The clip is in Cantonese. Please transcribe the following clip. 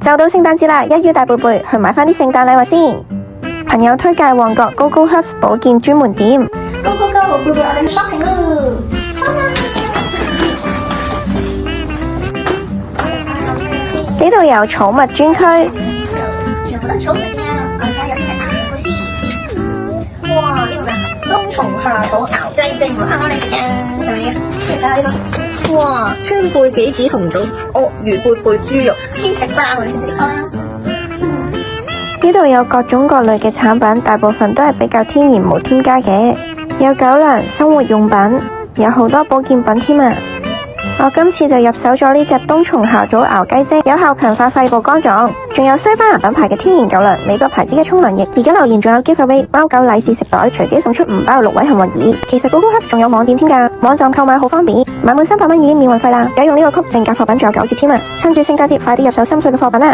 就到聖誕節啦，一於帶貝貝去買返啲聖誕禮物先。朋友推介旺角 GoGo Herbs 保健專門店。Go go go！貝貝，我哋去 shopping 咯！呢度有寵物專區，全部都寵物嘅，我而家有啲咩咬先？哇！呢個咩？冬蟲夏草熬雞精，啱啱你食嘅，係咪啊？睇下呢個，哇！川貝杞子紅棗鱷魚貝貝豬肉，鮮食包，你食唔食啊？呢度有各種各類嘅產品，大部分都係比較天然無添加嘅，有狗糧、生活用品，有好多保健品添啊！我今次就入手咗呢隻冬蟲夏草熬雞精，有效強化肺部肝臟，仲有西班牙品牌嘅天然狗糧，美國牌子嘅沖涼液。而家留言仲有 giveaway 貓狗利是食袋，隨機送出5包6位幸運兒。其實 GoGo Herbs 仲有網店添㗎，網站購買好方便，買滿300蚊已經免運費啦。而家用呢個曲正價貨品仲有9折添啊！趁住聖誕節快啲入手心水嘅貨品啦！